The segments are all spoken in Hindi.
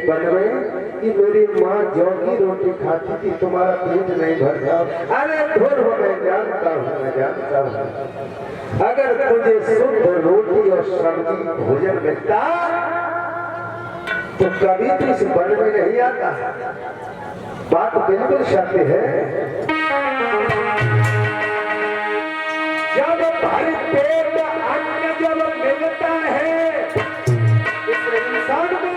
बनवे कि मेरी माँ जौ की रोटी खाती थी, तुम्हारा पेट नहीं भरता। अरे धुर मैं जानता हूँ, मैं जानता हूँ। अगर तुझे शुद्ध रोटी और सब्जी भोजन मिलता तो कभी तो इस वन में नहीं आता। बात बिल्कुल सत्य है। जब भर पेट अन्न जब मिलता है इस इंसान को,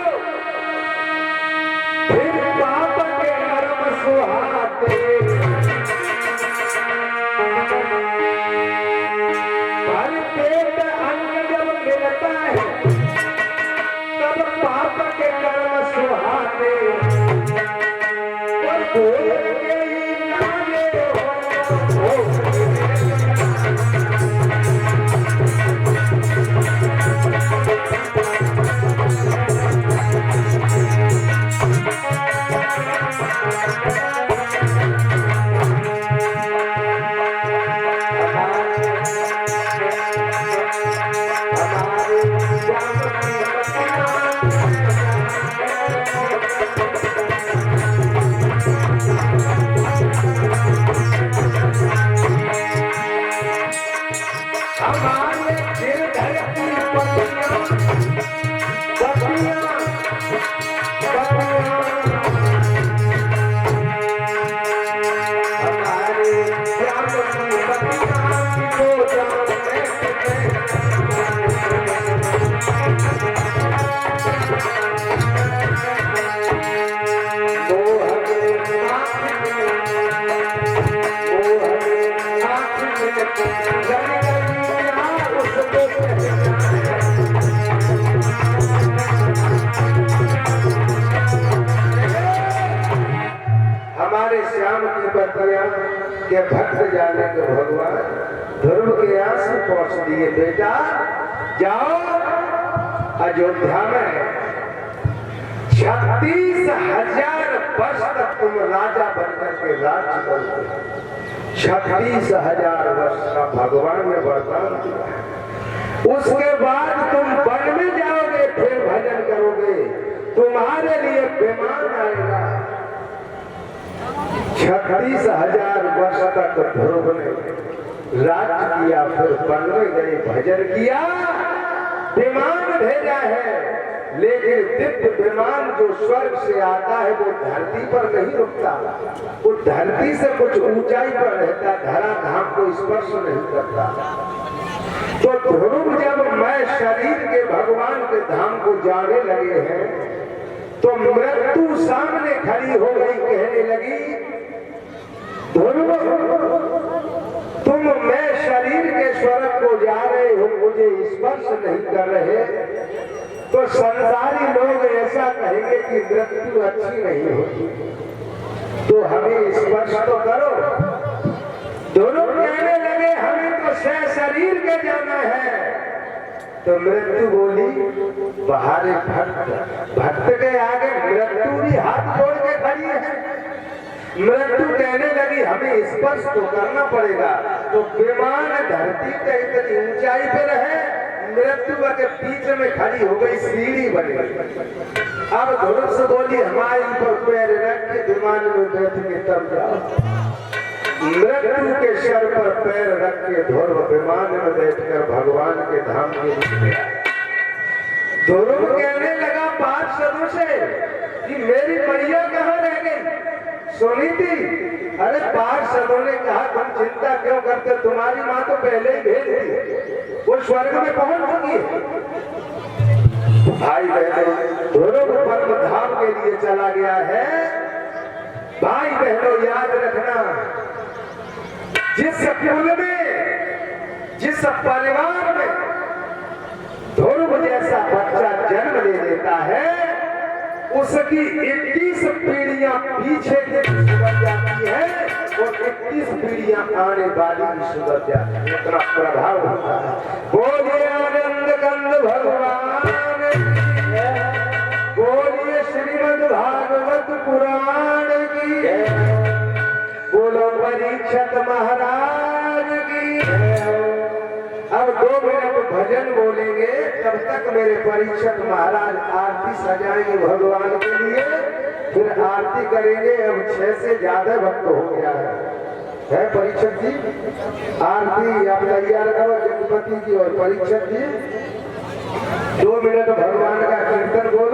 फिर पाप के कर्म सुहाते। भर पेट अन्न जब मिलता है तब पाप के कर्म सुहाते। हमारे श्याम की पत्नियां के भक्त जाने को भगवान ध्रुव के आस पहुंच दिए। बेटा जाओ अयोध्या में 36,000 वर्ष तक तुम राजा बनकर के राज्य करोगे। 36,000 वर्ष का भगवान ने वरदान दिया। उसके बाद तुम वन में जाओगे, फिर भजन करोगे, तुम्हारे लिए विमान आएगा। 36,000 वर्ष तक ध्रुव ने राज्य किया, फिर वन में गए, भजन किया, विमान भेजा है। लेकिन दिव्य विमान जो स्वर्ग से आता है वो धरती पर नहीं रुकता, वो धरती से कुछ ऊंचाई पर रहता, धरा धाम को स्पर्श नहीं करता। तो ध्रुव जब मैं शरीर के भगवान के धाम को जाने लगे हैं तो मृत्यु सामने खड़ी हो गई, कहने लगी ध्रुव तुम मैं शरीर के स्वर्ग को जा रहे हो, मुझे स्पर्श नहीं कर रहे, तो संसारी लोग ऐसा कहेंगे कि मृत्यु अच्छी नहीं होती, तो हमें स्पर्श तो करो। दोनों कहने लगे हमें तो शरीर के जाना है। तो मृत्यु बोली बाहर भक्त के आगे मृत्यु भी हाथ जोड़ के खड़ी है। मृत्यु कहने लगी हमें स्पर्श तो करना पड़ेगा। तो विमान धरती पे इतनी ऊंचाई पे रहे, मृत्यु के बीच में खड़ी हो गई, सीढ़ी बन गई। अब ध्रुव से बोली हमारे ऊपर पैर रख के विमान में बैठ के तब जाओ। मृत्यु के सर पर पैर रख के ध्रुव विमान में बैठकर भगवान के धाम में गया। ध्रुव कहने लगा पार्षदों से कि मेरी मैया कहाँ रह गई, सुनी थी? अरे पार्षदों ने कहा तुम चिंता क्यों करते, तुम्हारी माँ तो पहले ही भेज दी, वो स्वर्ग में पहुंच चुकी है। भाई बहनों, ध्रुव परम धाम के लिए चला गया है। भाई बहनों याद रखना, जिस कुल में जिस परिवार में ध्रुव जैसा बच्चा जन्म ले लेता है उसकी 21 पीढ़ियां पीछे की सुधर जाती है और 21 पीढ़ियां आने वाली भी सुधर जाती है। इतना प्रभाव होता है। बोलिए आनंद कंद भगवान, बोलिए श्रीमद् भागवत पुराण की, बोलो परीक्षित महाराज की। अब 2 मिनट भजन बोलेंगे, तब तक मेरे परीक्षित महाराज आरती आरती सजाएंगे भगवान के लिए, फिर आरती करेंगे। अब 6 से ज्यादा भक्त हो गया है परीक्षक जी। आरती आप तैयार करो जगपति जी और परीक्षक जी। 2 मिनट भगवान का कीर्तन बोल